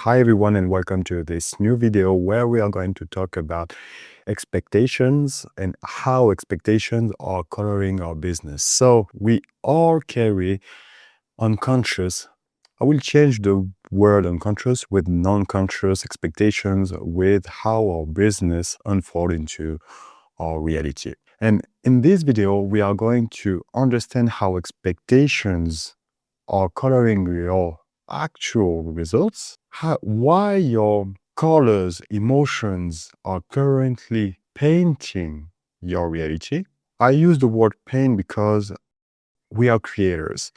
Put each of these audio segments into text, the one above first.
Hi everyone and welcome to this new video where we are going to talk about expectations and how expectations are coloring our business. So we all carry unconscious. I will change the word unconscious with non-conscious expectations with how our business unfolds into our reality. And in this video, we are going to understand how expectations are coloring your actual results, why your colors, emotions are currently painting your reality. I use the word paint because we are creators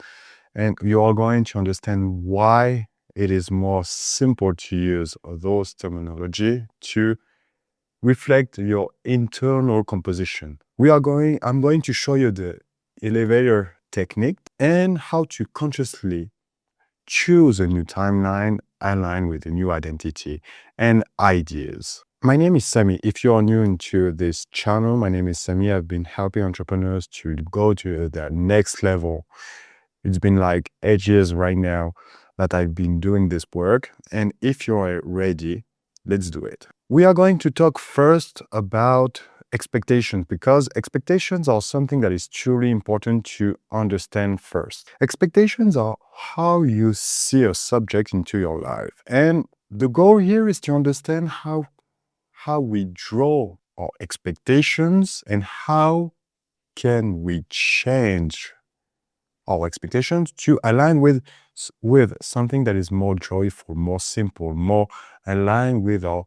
and you are going to understand why it is more simple to use those terminology to reflect your internal composition. I'm going to show you the elevator technique and how to consciously choose a new timeline aligned with a new identity and ideas. My name is Sami. If you are new into this channel, my name is Sami. I've been helping entrepreneurs to go to their next level. It's been like 8 years right now that I've been doing this work. And if you're ready, let's do it. We are going to talk first about expectations because expectations are something that is truly important to understand first. Expectations are how you see a subject into your life. And the goal here is to understand how we draw our expectations and how can we change our expectations to align with something that is more joyful, more simple, more aligned with our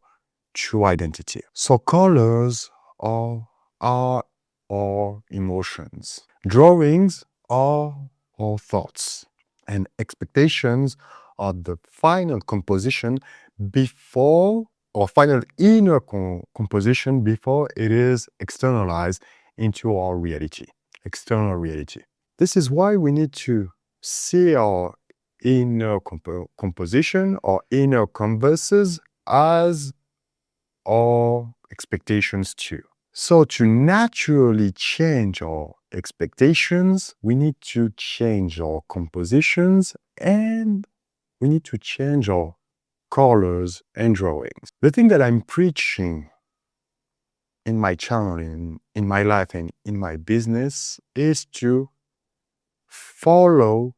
true identity. So colors are our emotions. Drawings are our thoughts. And expectations are the final composition before, or final inner composition before it is externalized into our reality, external reality. This is why we need to see our inner composition or inner canvases as our expectations too. So to naturally change our expectations, we need to change our compositions and we need to change our colors and drawings. The thing that I'm preaching in my channel, in my life and in my business is to follow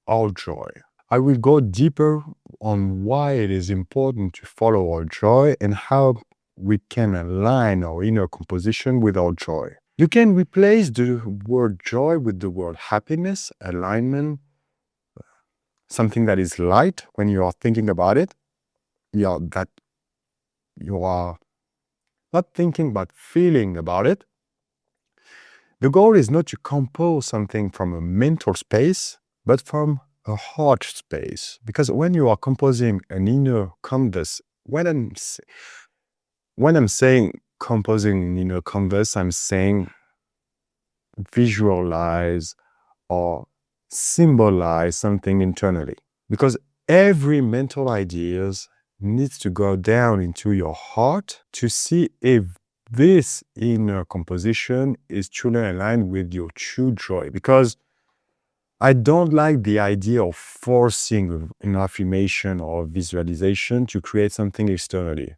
our joy. I will go deeper on why it is important to follow our joy and how we can align our inner composition with our joy. You can replace the word joy with the word happiness, alignment, something that is light when you are thinking about it. That you are not thinking but feeling about it. The goal is not to compose something from a mental space, but from a heart space. Because when you are composing an inner canvas, when I'm saying composing an inner canvas, I'm saying visualize or symbolize something internally. Because every mental ideas needs to go down into your heart to see if this inner composition is truly aligned with your true joy. Because I don't like the idea of forcing an affirmation or visualization to create something externally.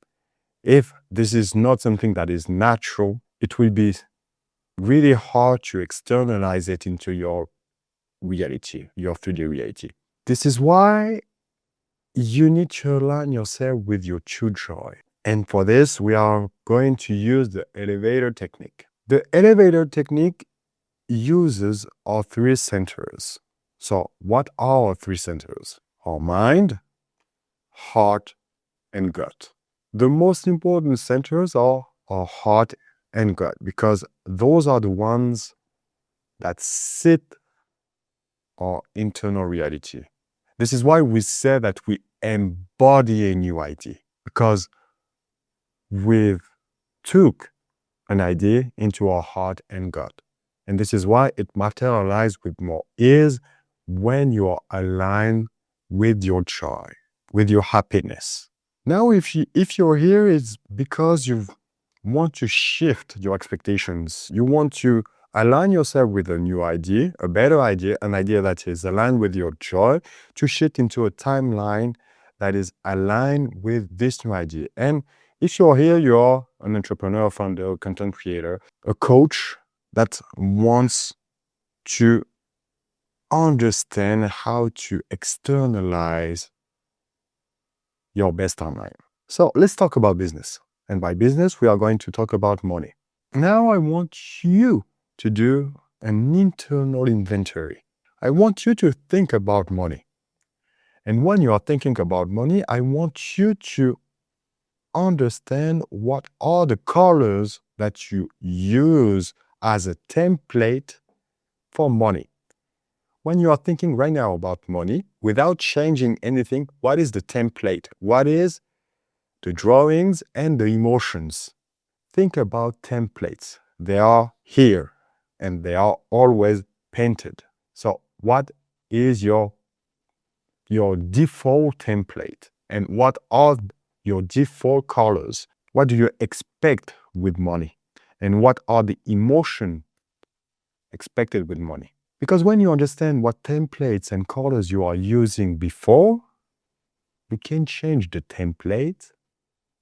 If this is not something that is natural, it will be really hard to externalize it into your reality, your 3D reality. This is why you need to align yourself with your true joy. And for this, we are going to use the elevator technique. The elevator technique uses our 3 centers. So what are our 3 centers? Our mind, heart, and gut. The most important centers are our heart and gut because those are the ones that sit our internal reality. This is why we say that we embody a new idea, because we've took an idea into our heart and gut. And this is why it materializes with more ease when you are aligned with your joy, with your happiness. Now, if you're here, it's because you want to shift your expectations. You want to align yourself with a new idea, a better idea, an idea that is aligned with your joy, to shift into a timeline that is aligned with this new idea. And if you're here, you're an entrepreneur, founder, content creator, a coach that wants to understand how to externalize your best online. So let's talk about business. And by business, we are going to talk about money. Now I want you to do an internal inventory. I want you to think about money. And when you are thinking about money, I want you to understand what are the colors that you use as a template for money. When you are thinking right now about money, without changing anything, what is the template? What is the drawings and the emotions? Think about templates. They are here and they are always painted. So what is your default template? And what are your default colors? What do you expect with money? And what are the emotions expected with money? Because when you understand what templates and colors you are using before, you can change the template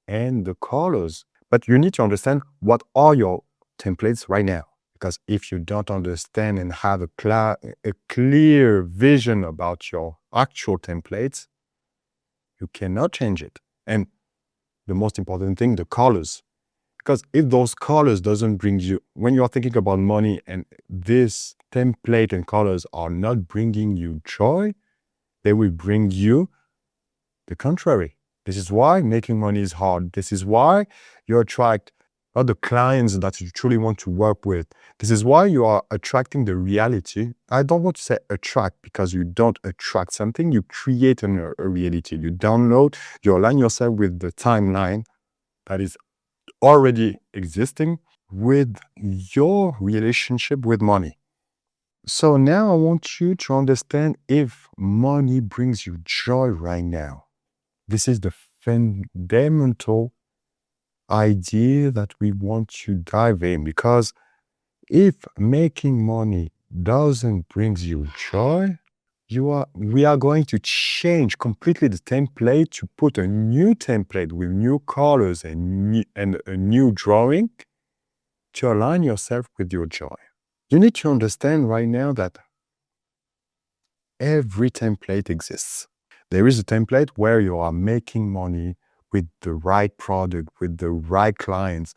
and the colors. But you need to understand what are your templates right now. Because if you don't understand and have a clear vision about your actual templates, you cannot change it. And the most important thing, the colors. Because if those colors doesn't bring you, when you are thinking about money and this template and colors are not bringing you joy, they will bring you the contrary. This is why making money is hard. This is why you attract other clients that you truly want to work with. This is why you are attracting the reality. I don't want to say attract because you don't attract something. You create a reality. You download, you align yourself with the timeline that is already existing with your relationship with money. So now I want you to understand if money brings you joy right now. This is the fundamental idea that we want to dive in, because if making money doesn't bring you joy, we are going to change completely the template to put a new template with new colors and a new drawing to align yourself with your joy. You need to understand right now that every template exists. There is a template where you are making money with the right product, with the right clients,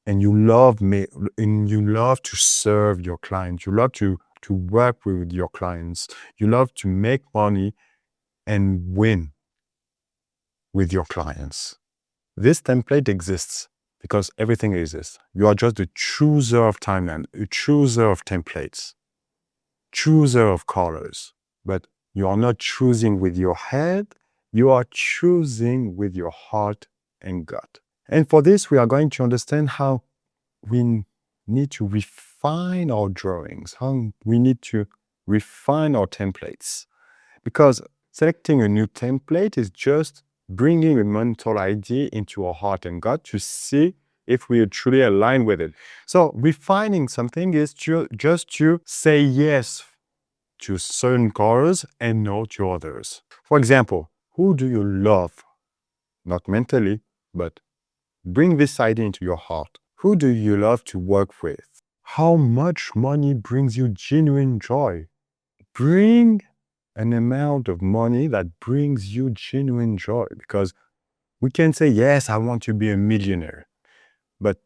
and you love to serve your clients. You love to work with your clients. You love to make money and win with your clients. This template exists because everything exists. You are just the chooser of timeline, a chooser of templates, chooser of colors. But you are not choosing with your head, you are choosing with your heart and gut. And for this, we are going to understand how we need to refine our drawings, how we need to refine our templates. Because selecting a new template is just bringing a mental idea into our heart and gut to see if we are truly aligned with it. So refining something is just to say yes to certain colors and no to others. For example, who do you love? Not mentally, but bring this idea into your heart. Who do you love to work with? How much money brings you genuine joy? Bring an amount of money that brings you genuine joy, because we can say, yes, I want to be a millionaire, but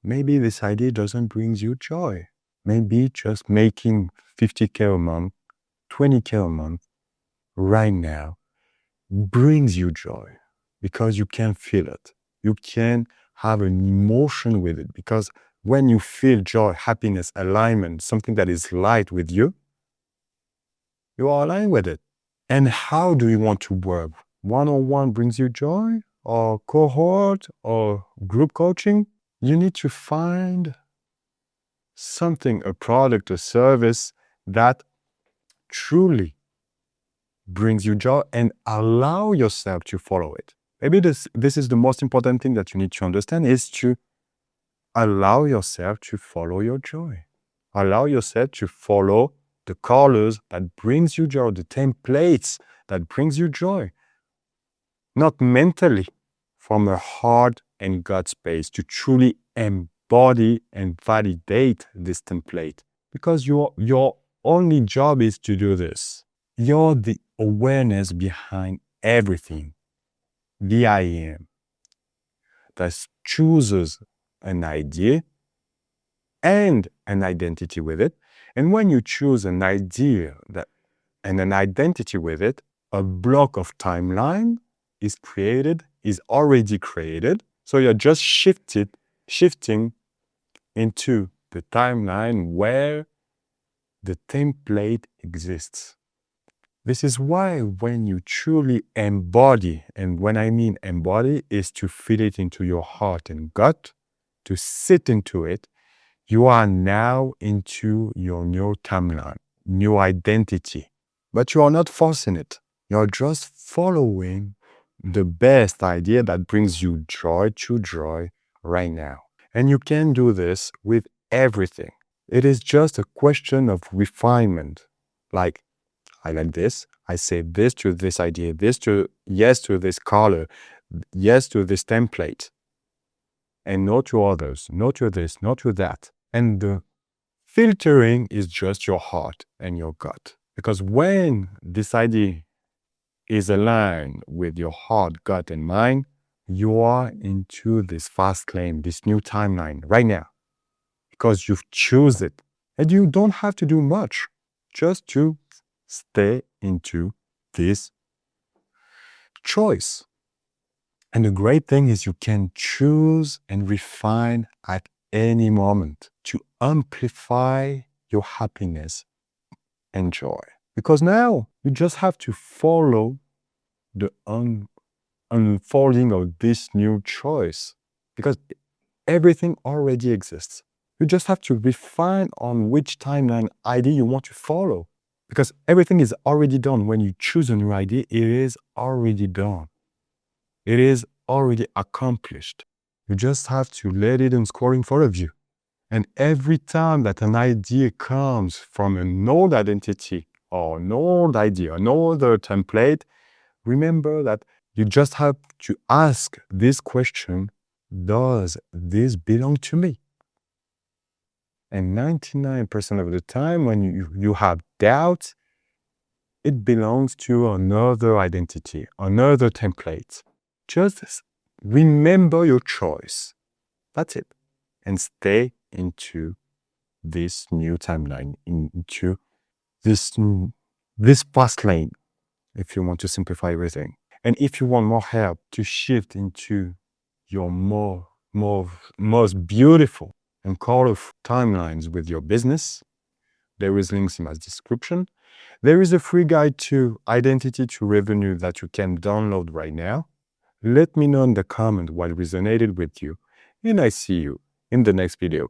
maybe this idea doesn't bring you joy. Maybe just making 50K a month, 20K a month right now brings you joy because you can feel it. You can have an emotion with it, because when you feel joy, happiness, alignment, something that is light with you, you are aligned with it. And how do you want to work? One-on-one brings you joy, or cohort, or group coaching? You need to find something, a product, a service that truly brings you joy and allow yourself to follow it. Maybe this is the most important thing that you need to understand, is to allow yourself to follow your joy. Allow yourself to follow the colors that brings you joy, the templates that brings you joy. not mentally, from a heart and gut space to truly embody and validate this template. Because your only job is to do this. You're the awareness behind everything, the I am, that chooses an idea and an identity with it. And when you choose an idea and an identity with it, a block of timeline is already created. So you're just shifting into the timeline where the template exists. This is why when you truly embody, and when I mean embody is to feel it into your heart and gut, to sit into it, you are now into your new timeline, new identity. But you are not forcing it. You're just following the best idea that brings you joy to joy right now. And you can do this with everything. It is just a question of refinement. Like, I like this. I say this to this idea, yes to this color, yes to this template, and no to others, no to this, no to that. And the filtering is just your heart and your gut. Because when this idea is aligned with your heart, gut, and mind, you are into this fast lane, this new timeline right now. Because you've chosen it. And you don't have to do much, just to stay into this choice. And the great thing is you can choose and refine at any moment to amplify your happiness and joy. Because now you just have to follow the unfolding of this new choice. Because everything already exists. You just have to refine on which timeline idea you want to follow. Because everything is already done. When you choose a new idea, it is already done. It is already accomplished. You just have to let it unscore in front of you. And every time that an idea comes from an old identity or an old idea, another template, remember that you just have to ask this question, does this belong to me? And 99% of the time when you have doubt, it belongs to another identity, another template. Just remember your choice. That's it. And stay into this new timeline, into this fast lane, if you want to simplify everything. And if you want more help to shift into your most beautiful and colorful timelines with your business, there is links in my description. There is a free guide to identity to revenue that you can download right now. Let me know in the comment what resonated with you, and I see you in the next video.